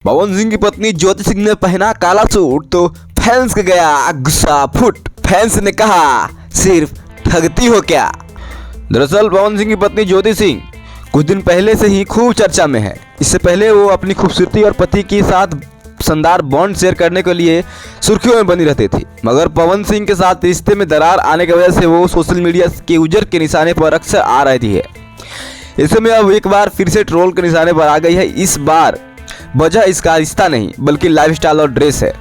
पवन सिंह की पत्नी ज्योति सिंह ने पहना काला सूट तो फैंस का गया गुस्सा फुट। फैंस ने कहा सिर्फ ठगती हो क्या। दरअसल पवन सिंह की पत्नी ज्योति सिंह कुछ दिन पहले से ही खूब चर्चा में है। इससे पहले वो अपनी खूबसूरती और पति के साथ शानदार बॉन्ड शेयर करने के लिए सुर्खियों में बनी रहती थी, मगर पवन सिंह के साथ रिश्ते में दरार आने की वजह से वो सोशल मीडिया के यूजर के निशाने पर अक्सर आ रही है। ऐसे में अब एक बार फिर से ट्रोल के निशाने पर आ गई है। इस बार वजह इसका रिश्ता नहीं बल्कि लाइफस्टाइल और ड्रेस है।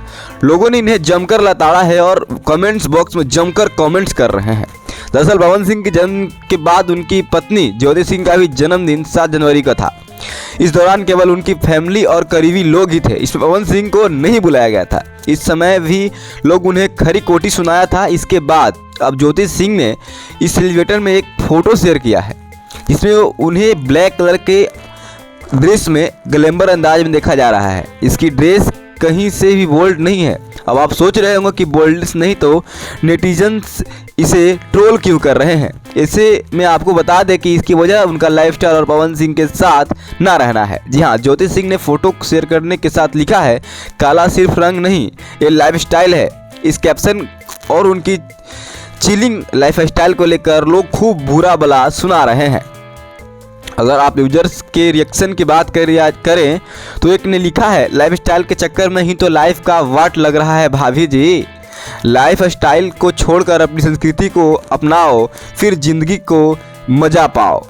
लोगों ने इन्हें जमकर लताड़ा है और कमेंट्स बॉक्स में जमकर कमेंट्स कर रहे हैं। दरअसल पवन सिंह के जन्म के बाद उनकी पत्नी ज्योति सिंह का भी जन्मदिन 7 जनवरी का था। इस दौरान केवल उनकी फैमिली और करीबी लोग ही थे। इसमें पवन सिंह को नहीं बुलाया गया था। इस समय भी लोग उन्हें खरी खोटी सुनाया था। इसके बाद अब ज्योति सिंह ने इस सेलिब्रेशन में एक फ़ोटो शेयर किया है जिसमें उन्हें ब्लैक कलर के ड्रेस में ग्लैमर अंदाज में देखा जा रहा है। इसकी ड्रेस कहीं से भी बोल्ड नहीं है। अब आप सोच रहे होंगे कि बोल्डनेस नहीं तो नेटिजन्स इसे ट्रोल क्यों कर रहे हैं। ऐसे में आपको बता दें कि इसकी वजह उनका लाइफस्टाइल और पवन सिंह के साथ ना रहना है। जी हाँ, ज्योति सिंह ने फोटो शेयर करने के साथ लिखा है काला सिर्फ रंग नहीं ये लाइफस्टाइल है। इस कैप्शन और उनकी चिलिंग लाइफस्टाइल को लेकर लोग खूब बुरा भला सुना रहे हैं। अगर आप यूजर्स के रिएक्शन की बात करें तो एक ने लिखा है लाइफस्टाइल के चक्कर में ही तो लाइफ का वाट लग रहा है भाभी जी। लाइफस्टाइल को छोड़कर अपनी संस्कृति को अपनाओ फिर जिंदगी को मजा पाओ।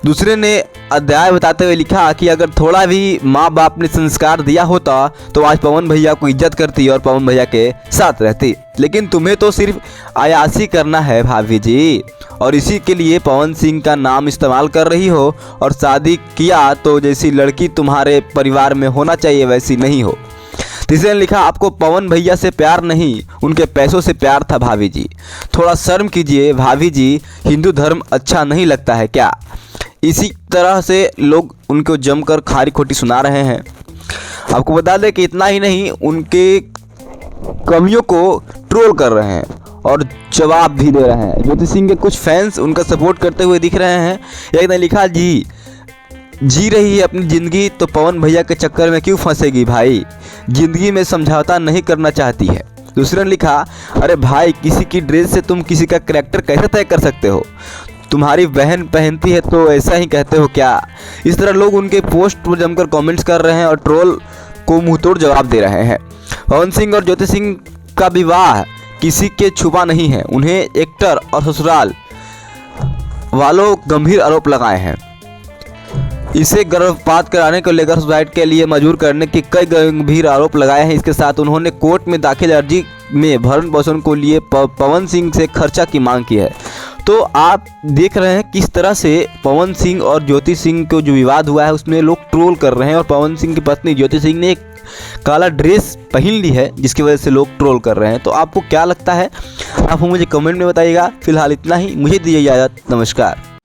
दूसरे ने अध्याय बताते हुए लिखा कि अगर थोड़ा भी माँ बाप ने संस्कार दिया होता तो आज पवन भैया को इज्जत करती और पवन भैया के साथ रहती, लेकिन तुम्हें तो सिर्फ अयासी करना है भाभी जी और इसी के लिए पवन सिंह का नाम इस्तेमाल कर रही हो और शादी किया तो जैसी लड़की तुम्हारे परिवार में होना चाहिए वैसी नहीं हो। तीसरे ने लिखा आपको पवन भैया से प्यार नहीं उनके पैसों से प्यार था भाभी जी, थोड़ा शर्म कीजिए भाभी जी, हिंदू धर्म अच्छा नहीं लगता है क्या। इसी तरह से लोग उनको जमकर खारी खोटी सुना रहे हैं। आपको बता दें कि इतना ही नहीं उनके कमियों को ट्रोल कर रहे हैं और जवाब भी दे रहे हैं। ज्योति सिंह के कुछ फैंस उनका सपोर्ट करते हुए दिख रहे हैं। एक ने लिखा जी रही है अपनी ज़िंदगी तो पवन भैया के चक्कर में क्यों फंसेगी भाई, ज़िंदगी में समझौता नहीं करना चाहती है। दूसरे ने लिखा अरे भाई किसी की ड्रेस से तुम किसी का करैक्टर कैसे तय कर सकते हो, तुम्हारी बहन पहनती है तो ऐसा ही कहते हो क्या। इस तरह लोग उनके पोस्ट पर जमकर कमेंट्स कर रहे हैं और ट्रोल को मुंहतोड़ जवाब दे रहे हैं। पवन सिंह और ज्योति सिंह का विवाह किसी के छुपा नहीं है। उन्हें एक्टर और ससुराल वालों गंभीर आरोप लगाए हैं। इसे गर्भपात कराने को लेकर सुसाइड के लिए मजबूर करने के कई गंभीर आरोप लगाए हैं। इसके साथ उन्होंने कोर्ट में दाखिल अर्जी में भरण पोषण को लिए पवन सिंह से खर्चा की मांग की है। तो आप देख रहे हैं किस तरह से पवन सिंह और ज्योति सिंह को जो विवाद हुआ है उसमें लोग ट्रोल कर रहे हैं और पवन सिंह की पत्नी ज्योति सिंह ने एक काला ड्रेस पहन ली है जिसकी वजह से लोग ट्रोल कर रहे हैं। तो आपको क्या लगता है आप मुझे कमेंट में बताइएगा। फिलहाल इतना ही, मुझे दीजिए इजाज़त, नमस्कार।